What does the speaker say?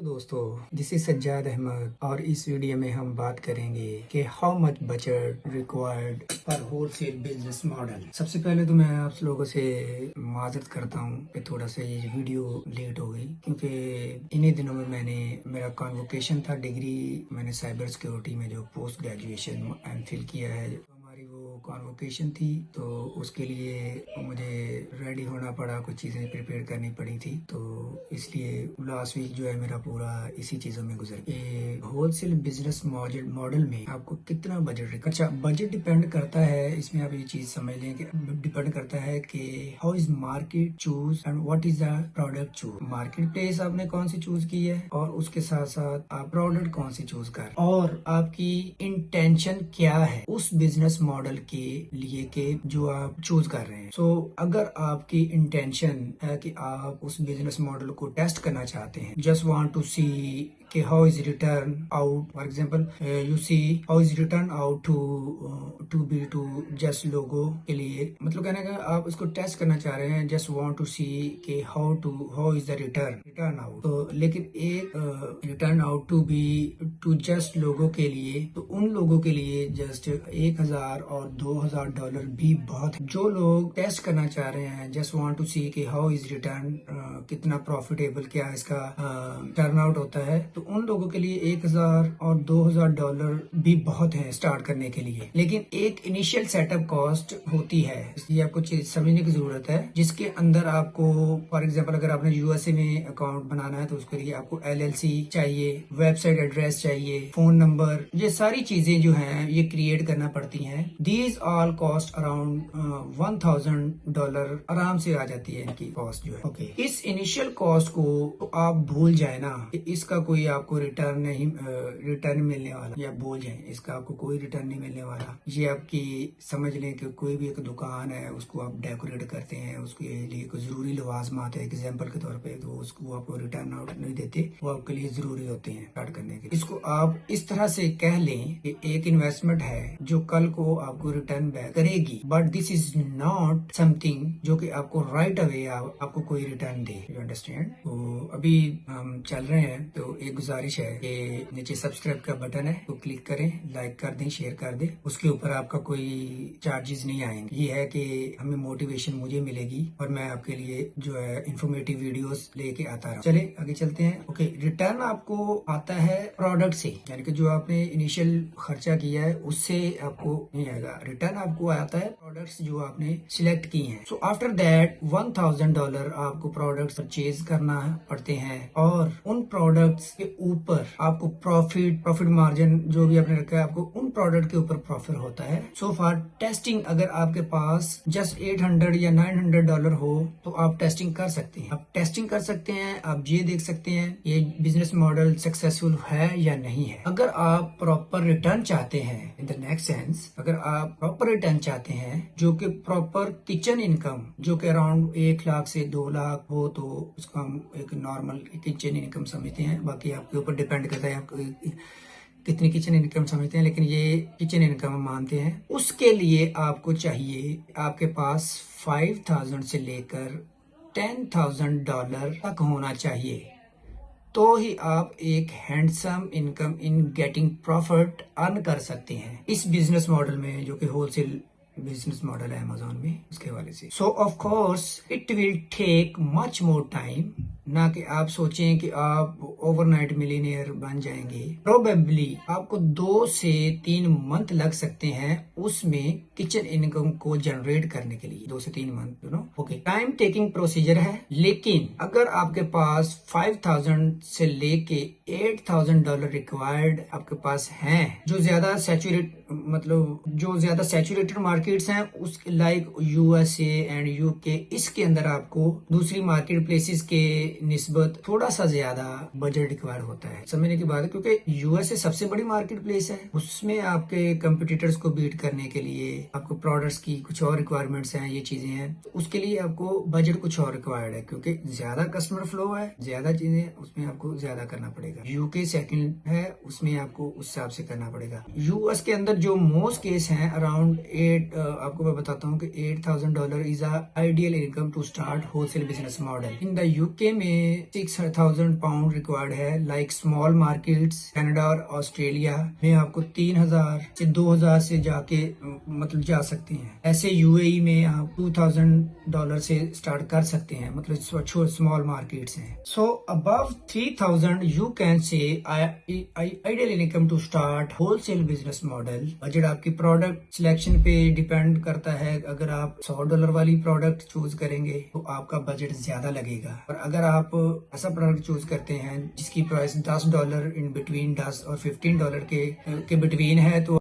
दोस्तों, this is Sajjad Ahmad और इस वीडियो में हम बात करेंगे कि how much budget required for wholesale business model. सबसे पहले तो मैं आप लोगों से माजरत करता हूँ कि थोड़ा सा ये वीडियो लेट हो गई, क्योंकि इन्हीं दिनों में मैंने मेरा कॉन्वोकेशन था डिग्री, मैंने साइबर सिक्योरिटी में जो पोस्ट ग्रेजुएशन एमफिल किया है, हमारी वो कॉन्वोकेशन थी, तो उसके लिए मुझे रेडी होना पड़ा, कुछ चीज़ें प्रिपेयर करनी पड़ी थी, तो इसलिए लास्ट वीक जो है मेरा पूरा इसी चीज़ों में गुजर गया। होलसेल बिजनेस मॉडल में आपको कितना बजट, अच्छा बजट डिपेंड करता है, इसमें आप ये चीज़ समझ लें कि डिपेंड करता है कि how is market choose and what is the product choose. Market place आपने कौन सी चूज की है और उसके साथ साथ आप प्रोडक्ट कौन सी चूज कर, और आपकी इंटेंशन क्या है उस बिजनेस मॉडल के लिए के जो आप चूज कर रहे हैं। सो अगर आपकी इंटेंशन है कि आप उस बिजनेस मॉडल को टेस्ट करना चाहते हैं, जस्ट वांट टू सी कि how is return out, for example you see how is return out to just लोगो के लिए, मतलब कहने का आप उसको टेस्ट करना चाह रहे हैं, जस्ट वांट टू सी कि how is the return out. तो लेकिन एक रिटर्न आउट टू जस्ट लोगो के लिए, तो उन लोगों के लिए जस्ट 1000 और $2000 भी बहुत है। जो लोग टेस्ट करना चाह रहे हैं, जस्ट वांट टू सी कि हाउ इज रिटर्न, कितना प्रॉफिटेबल, क्या इसका टर्न आउट होता है, तो उन लोगों के लिए 1000 और $2000 भी बहुत है स्टार्ट करने के लिए। लेकिन एक इनिशियल सेटअप कॉस्ट होती है, इसलिए आपको चीज समझने की जरूरत है, जिसके अंदर आपको फॉर एग्जांपल अगर आपने यूएसए में अकाउंट बनाना है तो उसके लिए आपको LLC चाहिए, वेबसाइट एड्रेस चाहिए, फोन नंबर, ये सारी चीजें जो हैं ये क्रिएट करना पड़ती हैं। दीज ऑल कॉस्ट अराउंड $1000 आराम से आ जाती है इनकी कॉस्ट जो है। ओके, इस इनिशियल कॉस्ट को तो आप भूल जाए ना, इसका कोई आपको रिटर्न मिलने वाला, या भूल जाए इसका आपको कोई रिटर्न नहीं मिलने वाला। ये आपकी समझ लें कि कोई भी एक दुकान है, उसको आप डेकोरेट करते हैं, उसके लिए कोई जरूरी लवाजमात है एग्जाम्पल के तौर पे, तो उसको आपको रिटर्न आउट नहीं देते, वो आपके लिए जरूरी होते हैं स्टार्ट करने के लिए। इसको आप इस तरह से कह लें कि एक इन्वेस्टमेंट है जो कल को आपको रिटर्न बैक करेगी, but this is not something जो कि आपको राइट अवे आपको कोई रिटर्न दे। You understand? तो अभी हम चल रहे हैं, तो एक गुजारिश है कि नीचे सब्सक्राइब का बटन है तो क्लिक करें, लाइक कर दें, शेयर कर दें, उसके ऊपर आपका कोई चार्जेस नहीं आएंगे। ये है कि हमें मोटिवेशन मुझे मिलेगी और मैं आपके लिए जो है इंफॉर्मेटिव वीडियोस लेके आता रहा। चले आगे चलते हैं। ओके, रिटर्न आपको आता है प्रोडक्ट से, यानी कि जो आपने इनिशियल खर्चा किया है उससे आपको नहीं आएगा। रिटर्न आपको आता है प्रोडक्ट्स जो आपने सिलेक्ट की हैं। सो आफ्टर दैट $1000 आपको प्रोडक्ट्स परचेज करना पड़ते हैं, और उन प्रोडक्ट्स के ऊपर आपको प्रॉफिट मार्जिन जो भी आपने रखा है, आपको उन प्रोडक्ट के ऊपर प्रॉफिट होता है। सो फॉर टेस्टिंग अगर आपके पास जस्ट $800 या $900 हो तो आप टेस्टिंग कर सकते हैं। आप टेस्टिंग कर सकते हैं, आप ये देख सकते हैं ये बिजनेस मॉडल सक्सेसफुल है या नहीं है। अगर आप प्रॉपर रिटर्न चाहते हैं, इन द नेक्स्ट सेंस, अगर आप प्रॉपर रिटर्न चाहते हैं जो कि प्रॉपर किचन इनकम जो कि अराउंड 1 लाख से 2 लाख हो, तो उसको हम एक नॉर्मल किचन इनकम समझते हैं। बाकी आपके ऊपर डिपेंड करता है आप कितनी किचन इनकम समझते हैं, लेकिन ये किचन इनकम हम मानते हैं। उसके लिए आपको चाहिए आपके पास 5000 से लेकर $10,000 तक होना चाहिए, तो ही आप एक handsome income in getting profit earn कर सकते हैं इस बिजनेस मॉडल में, जो कि होलसेल बिजनेस मॉडल है अमेजोन में, उसके हवाले से। So of course it will take much more time, ना कि आप सोचें कि आप ओवरनाइट मिलीनियर बन जाएंगे। प्रोबेबली आपको 2 से 3 मंथ लग सकते हैं उसमें किचन इनकम को जनरेट करने के लिए, 2 से 3 month, you know. Okay, time taking procedure है, लेकिन अगर आपके पास 5000 से लेके $8000 रिक्वायर्ड आपके पास हैं, जो ज्यादा सैचुरेटेड मार्केट्स हैं, उस लाइक USA एंड UK, इसके अंदर आपको दूसरी मार्केट प्लेसेस के निस्बत थोड़ा सा ज्यादा बजट रिक्वायर होता है। समझने की बात है, क्योंकि USA सबसे बड़ी मार्केट प्लेस है, उसमें आपके कंपटीटर्स को बीट करने के लिए आपको प्रोडक्ट्स की कुछ और रिक्वायरमेंट्स हैं, ये चीजें हैं, तो उसके लिए आपको बजट कुछ और रिक्वायर्ड है, क्योंकि ज्यादा कस्टमर फ्लो है, ज्यादा चीजें, उसमें आपको ज्यादा करना पड़ेगा। UK सेकंड है, उसमें आपको उस हिसाब से करना पड़ेगा। US के अंदर जो मोस्ट केस हैं अराउंड आपको मैं बताता हूँ कि $8000 is ideal income to start wholesale business model. In the UK में 6,000 पाउंड रिक्वायर्ड है। लाइक स्मॉल मार्केट्स कनाडा और ऑस्ट्रेलिया में आपको 3,000 से 2,000 से जाके मतलब जा सकते हैं। ऐसे यूएई में आप $2,000 से स्टार्ट कर सकते हैं, मतलब स्मॉल मार्केट्स हैं। So above 3,000 you can say ideal income to start wholesale business model. Budget आपकी प्रोडक्ट सिलेक्शन पे डिपेंड करता है। अगर आप $100 वाली प्रोडक्ट चूज करेंगे तो आपका बजट ज्यादा लगेगा, और अगर आप ऐसा प्रोडक्ट चूज करते हैं जिसकी प्राइस $10 इन बिटवीन $10 और $15 के बिटवीन है तो